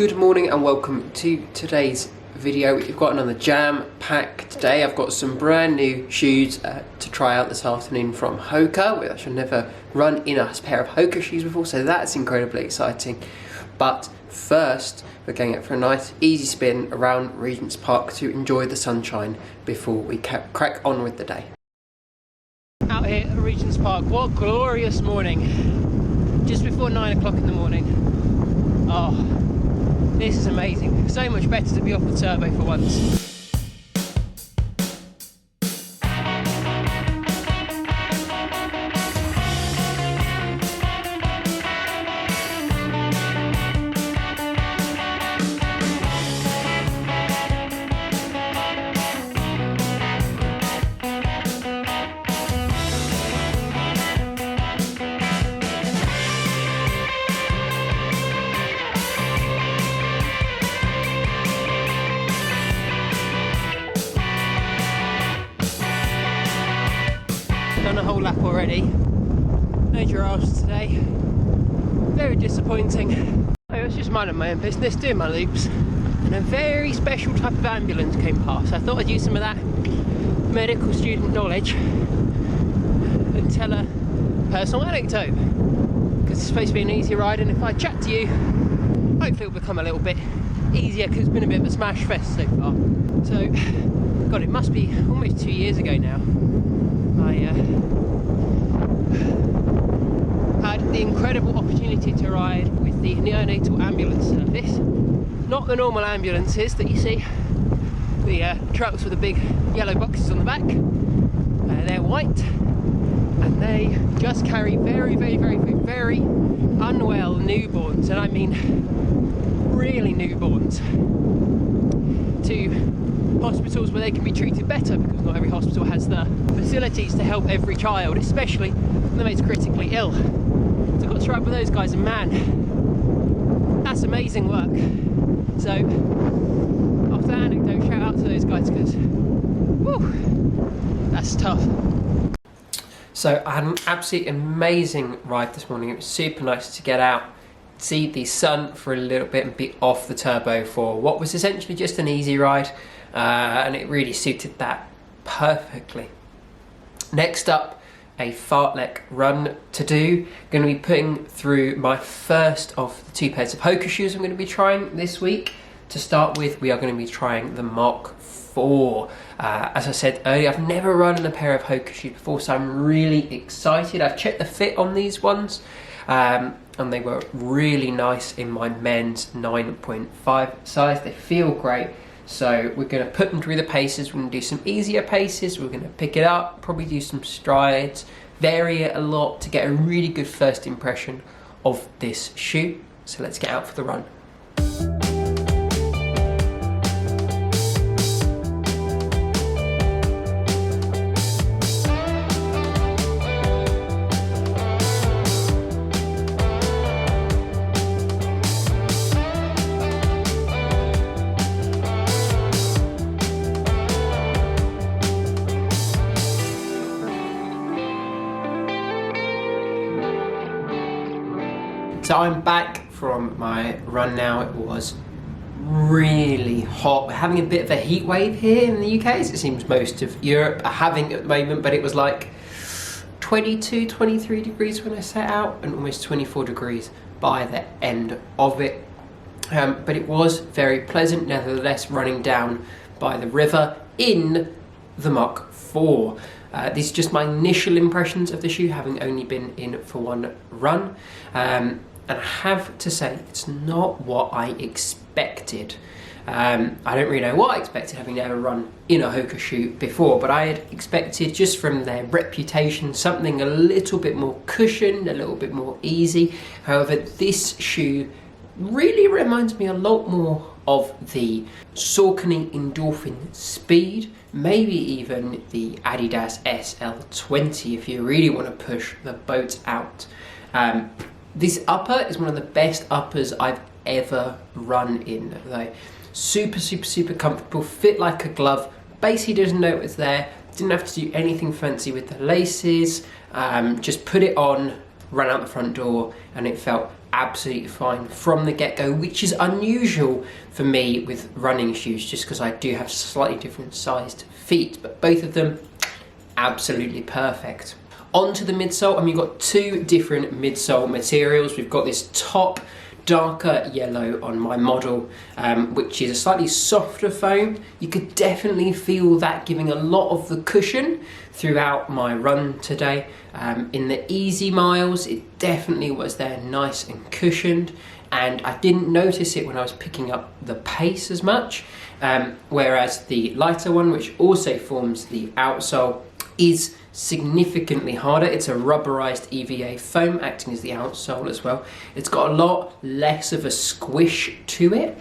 Good morning and welcome to today's video. We've got another jam pack today. I've got some brand new shoes to try out this afternoon from Hoka, which I've never run in a pair of Hoka shoes before, so that's incredibly exciting. But first, we're going out for a nice easy spin around Regent's Park to enjoy the sunshine before we crack on with the day. Out here at Regent's Park, what a glorious morning. Just before 9 o'clock in the morning. Oh, this is amazing. So much better to be off the turbo for once. Done a whole lap already. No giraffes today. Very disappointing. I was just minding my own business, doing my loops, and a very special type of ambulance came past. I thought I'd use some of that medical student knowledge and tell a personal anecdote, because it's supposed to be an easy ride, and if I chat to you, hopefully it'll become a little bit easier, because it's been a bit of a smash fest so far. So, God, it must be almost 2 years ago now. I had the incredible opportunity to ride with the neonatal ambulance service. Not the normal ambulances that you see, the trucks with the big yellow boxes on the back. They're white and they just carry very unwell newborns, and I mean really newborns, to hospitals where they can be treated better, because not every hospital has the facilities to help every child, especially when it's critically ill. So I've got to ride with those guys, and man, that's amazing work. So after that anecdote, shout out to those guys, because that's tough. So I had an absolutely amazing ride this morning. It was super nice to get out, see the sun for a little bit and be off the turbo for what was essentially just an easy ride. And it really suited that perfectly. Next up, a fartlek run to do. Going to be putting through my first of the 2 pairs of Hoka shoes I'm going to be trying this week. To start with, we are going to be trying the Mach 4. As I said earlier, I've never run in a pair of Hoka shoes before, so I'm really excited. I've checked the fit on these ones, and they were really nice in my men's 9.5 size. They feel great. So we're going to put them through the paces. We're going to do some easier paces. We're going to pick it up, probably do some strides, vary it a lot to get a really good first impression of this shoe. So let's get out for the run. So I'm back from my run now. It was really hot. We're having a bit of a heat wave here in the UK, as it seems most of Europe are having at the moment, but it was like 22, 23 degrees when I set out and almost 24 degrees by the end of it. But it was very pleasant nevertheless, running down by the river in the Mach 4. These are just my initial impressions of the shoe, having only been in for one run. And I have to say, it's not what I expected. I don't really know what I expected, having never run in a Hoka shoe before, but I had expected, just from their reputation, something a little bit more cushioned, a little bit more easy. However, this shoe really reminds me a lot more of the Saucony Endorphin Speed, maybe even the Adidas SL20 if you really want to push the boat out. This upper is one of the best uppers I've ever run in, though. Super comfortable, fit like a glove. Basically doesn't know it's there. Didn't have to do anything fancy with the laces. Just put it on, ran out the front door, and it felt absolutely fine from the get-go, which is unusual for me with running shoes, just because I do have slightly different sized feet, but both of them absolutely perfect. Onto the midsole, and we've got two different midsole materials. We've got this top darker yellow on my model, which is a slightly softer foam. You could definitely feel that giving a lot of the cushion throughout my run today. In the easy miles, it definitely was there, nice and cushioned, and I didn't notice it when I was picking up the pace as much, whereas the lighter one, which also forms the outsole, is significantly harder. It's a rubberized EVA foam acting as the outsole as well. It's got a lot less of a squish to it,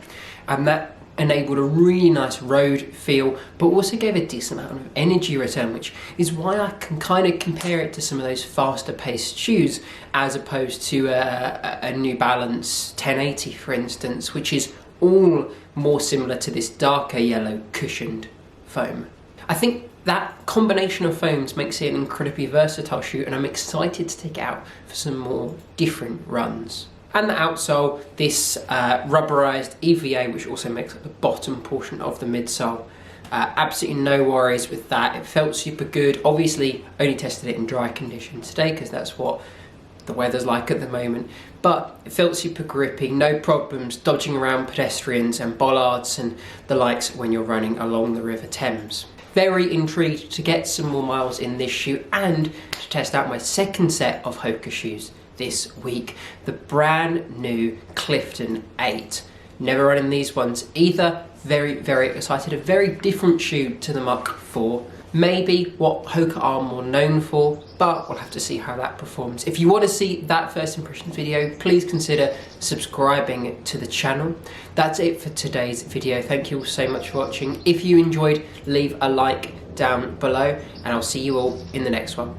and that enabled a really nice road feel, but also gave a decent amount of energy return, which is why I can kind of compare it to some of those faster paced shoes, as opposed to a New Balance 1080, for instance, which is all more similar to this darker yellow cushioned foam. I think that combination of foams makes it an incredibly versatile shoe, and I'm excited to take it out for some more different runs. And the outsole, this rubberized EVA, which also makes up the bottom portion of the midsole. Absolutely no worries with that. It felt super good. Obviously, only tested it in dry conditions today because that's what the weather's like at the moment. But it felt super grippy, no problems dodging around pedestrians and bollards and the likes when you're running along the River Thames. Very intrigued to get some more miles in this shoe and to test out my second set of Hoka shoes this week, the brand new Clifton 8. Never run in these ones either. Very, very excited. A very different shoe to the Mach 4. Maybe what Hoka are more known for, but we'll have to see how that performs. If you want to see that first impressions video, please consider subscribing to the channel. That's it for today's video. Thank you all so much for watching. If you enjoyed, leave a like down below, and I'll see you all in the next one.